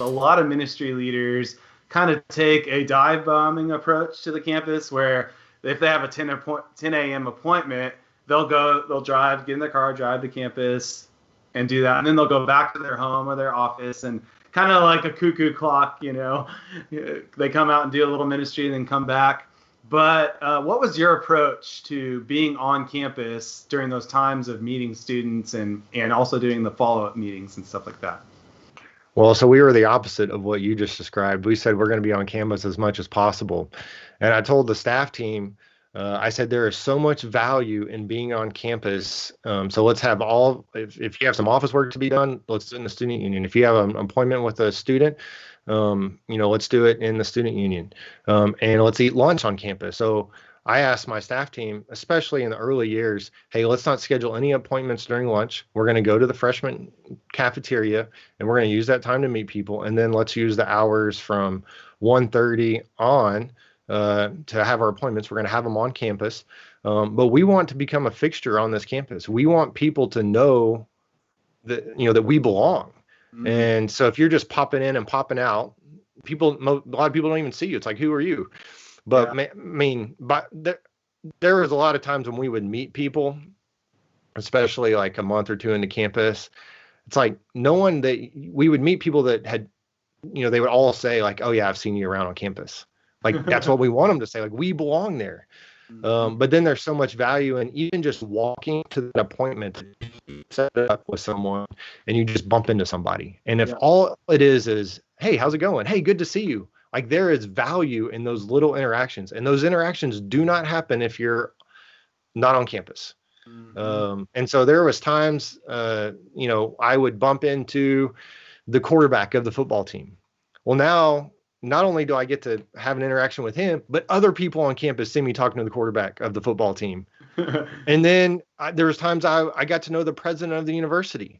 a lot of ministry leaders kind of take a dive bombing approach to the campus where if they have a 10 a.m. appointment, they'll drive, get in their car, drive to campus and do that. And then they'll go back to their home or their office and kind of like a cuckoo clock, they come out and do a little ministry and then come back. But what was your approach to being on campus during those times of meeting students and also doing the follow-up meetings and stuff like that? Well, so we were the opposite of what you just described. We said we're going to be on campus as much as possible. And I told the staff team, I said, there is so much value in being on campus. So let's have if you have some office work to be done, let's do it in the student union. If you have an appointment with a student, let's do it in the student union. And let's eat lunch on campus. So I asked my staff team, especially in the early years, hey, let's not schedule any appointments during lunch. We're going to go to the freshman cafeteria and we're going to use that time to meet people. And then let's use the hours from 1:30 on to have our appointments. We're going to have them on campus. But we want to become a fixture on this campus. We want people to know that we belong. Mm-hmm. And so if you're just popping in and popping out, a lot of people don't even see you. It's like, who are you? But yeah. There was a lot of times when we would meet people, especially like a month or two into campus. It's like we would meet people that had, they would all say like, oh yeah, I've seen you around on campus. Like that's what we want them to say. Like we belong there. Mm-hmm. But then there's so much value in even just walking to that appointment, set up with someone, and you just bump into somebody. And if all it is, hey, how's it going? Hey, good to see you. Like there is value in those little interactions, and those interactions do not happen if you're not on campus. Mm-hmm. And so there was times, I would bump into the quarterback of the football team. Well, now not only do I get to have an interaction with him, but other people on campus see me talking to the quarterback of the football team. And then there was times I got to know the president of the university.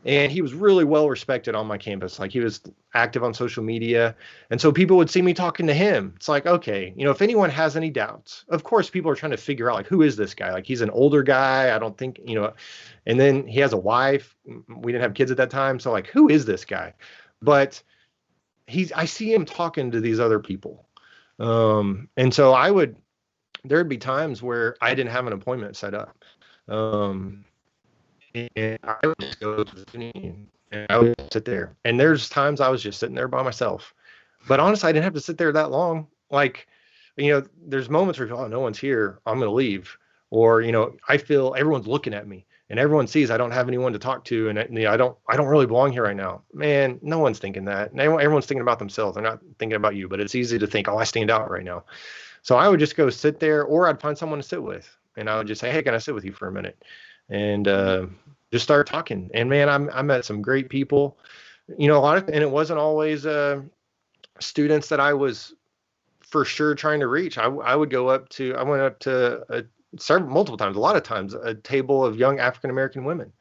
And he was really well respected on my campus. Like he was active on social media. And so people would see me talking to him. It's like, okay, if anyone has any doubts, of course, people are trying to figure out like, who is this guy? Like he's an older guy. I don't think, and then he has a wife. We didn't have kids at that time. So like, who is this guy? But I see him talking to these other people. And so there'd be times where I didn't have an appointment set up. And I would just go to the student union and I would sit there. And there's times I was just sitting there by myself. But honestly, I didn't have to sit there that long. Like, there's moments where, oh, no one's here, I'm going to leave. Or, I feel everyone's looking at me and everyone sees I don't have anyone to talk to. And I don't really belong here right now. Man, no one's thinking that. Everyone's thinking about themselves. They're not thinking about you. But it's easy to think, oh, I stand out right now. So I would just go sit there, or I'd find someone to sit with. And I would just say, hey, can I sit with you for a minute? And just start talking. And man, I met some great people, and it wasn't always students that I was for sure trying to reach. I went up to multiple times, a lot of times, a table of young African-American women.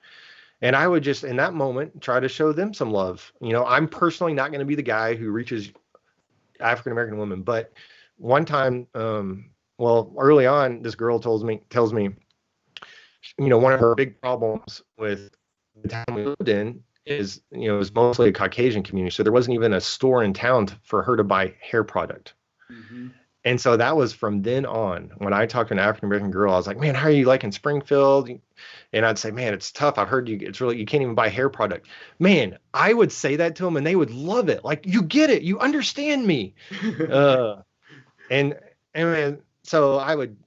And I would just, in that moment, try to show them some love. I'm personally not going to be the guy who reaches African-American women. But one time, early on, this girl tells me, one of her big problems with the town we lived in is, it was mostly a Caucasian community. So there wasn't even a store in town for her to buy hair product. Mm-hmm. And so that was from then on. When I talked to an African-American girl, I was like, man, how are you liking Springfield? And I'd say, man, it's tough. I've heard you can't even buy hair product. Man, I would say that to them and they would love it. Like, you get it. You understand me. So I would,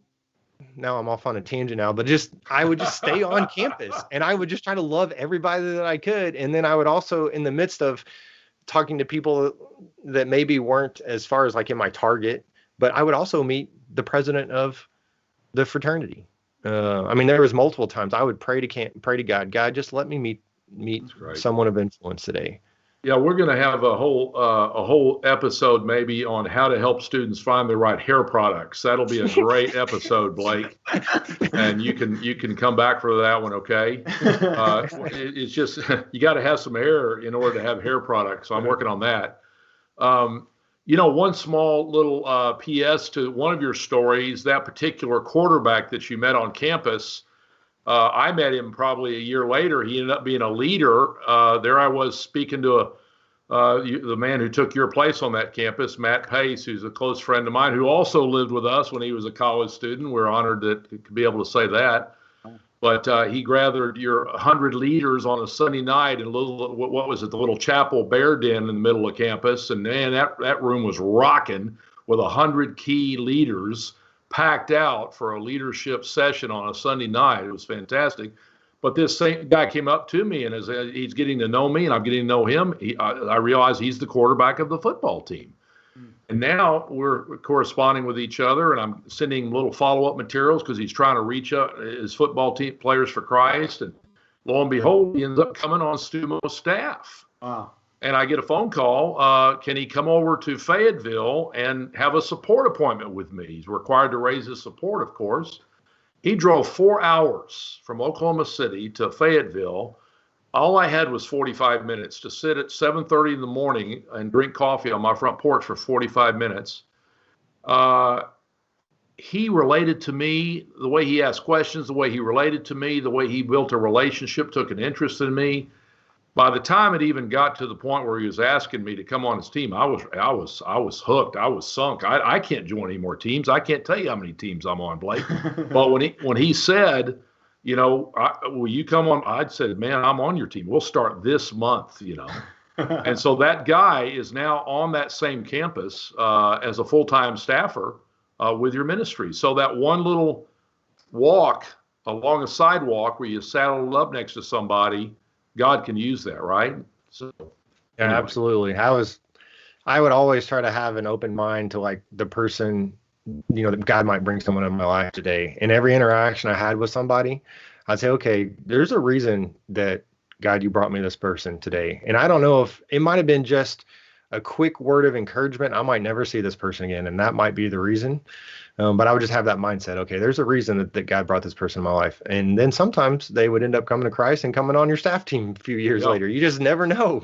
now I'm off on a tangent now, but I would just stay on campus and I would just try to love everybody that I could. And then I would also, in the midst of talking to people that maybe weren't as far as like in my target, but I would also meet the president of the fraternity. There was multiple times I would pray to God, just let me meet someone of influence today. Yeah, we're going to have a whole episode maybe on how to help students find the right hair products. That'll be a great episode, Blake, and you can come back for that one. Okay, it's just you got to have some hair in order to have hair products. So I'm working on that. One small little PS to one of your stories, that particular quarterback that you met on campus. I met him probably a year later. He ended up being a leader. There I was speaking to the man who took your place on that campus, Matt Pace, who's a close friend of mine, who also lived with us when he was a college student. We're honored to be able to say that. But he gathered your 100 leaders on a Sunday night in what was it, the little chapel bear den in the middle of campus. And man, that room was rocking with 100 key leaders packed out for a leadership session on a Sunday night. It was fantastic. But this same guy came up to me, and as he's getting to know me and I'm getting to know him, I realize he's the quarterback of the football team. And now we're corresponding with each other, and I'm sending little follow-up materials because he's trying to reach out his football team players for Christ. And lo and behold, he ends up coming on Stumo's staff. Wow. And I get a phone call. Can he come over to Fayetteville and have a support appointment with me? He's required to raise his support, of course. He drove 4 hours from Oklahoma City to Fayetteville. All I had was 45 minutes to sit at 7:30 in the morning and drink coffee on my front porch for 45 minutes. He related to me, the way he asked questions, the way he related to me, the way he built a relationship, took an interest in me. By the time it even got to the point where he was asking me to come on his team, I was hooked. I was sunk. I can't join any more teams. I can't tell you how many teams I'm on, Blake. But when he said, will you come on? I said, man, I'm on your team. We'll start this month, And so that guy is now on that same campus as a full-time staffer with your ministry. So that one little walk along a sidewalk where you saddle up next to somebody, God can use that, right? So, yeah, anyway. Absolutely. I would always try to have an open mind to like the person, that God might bring someone in my life today. In every interaction I had with somebody, I'd say, okay, there's a reason that God, you brought me this person today. And I don't know if it might have been just a quick word of encouragement. I might never see this person again. And that might be the reason. But I would just have that mindset. Okay, there's a reason that God brought this person in my life. And then sometimes they would end up coming to Christ and coming on your staff team a few years later. You just never know.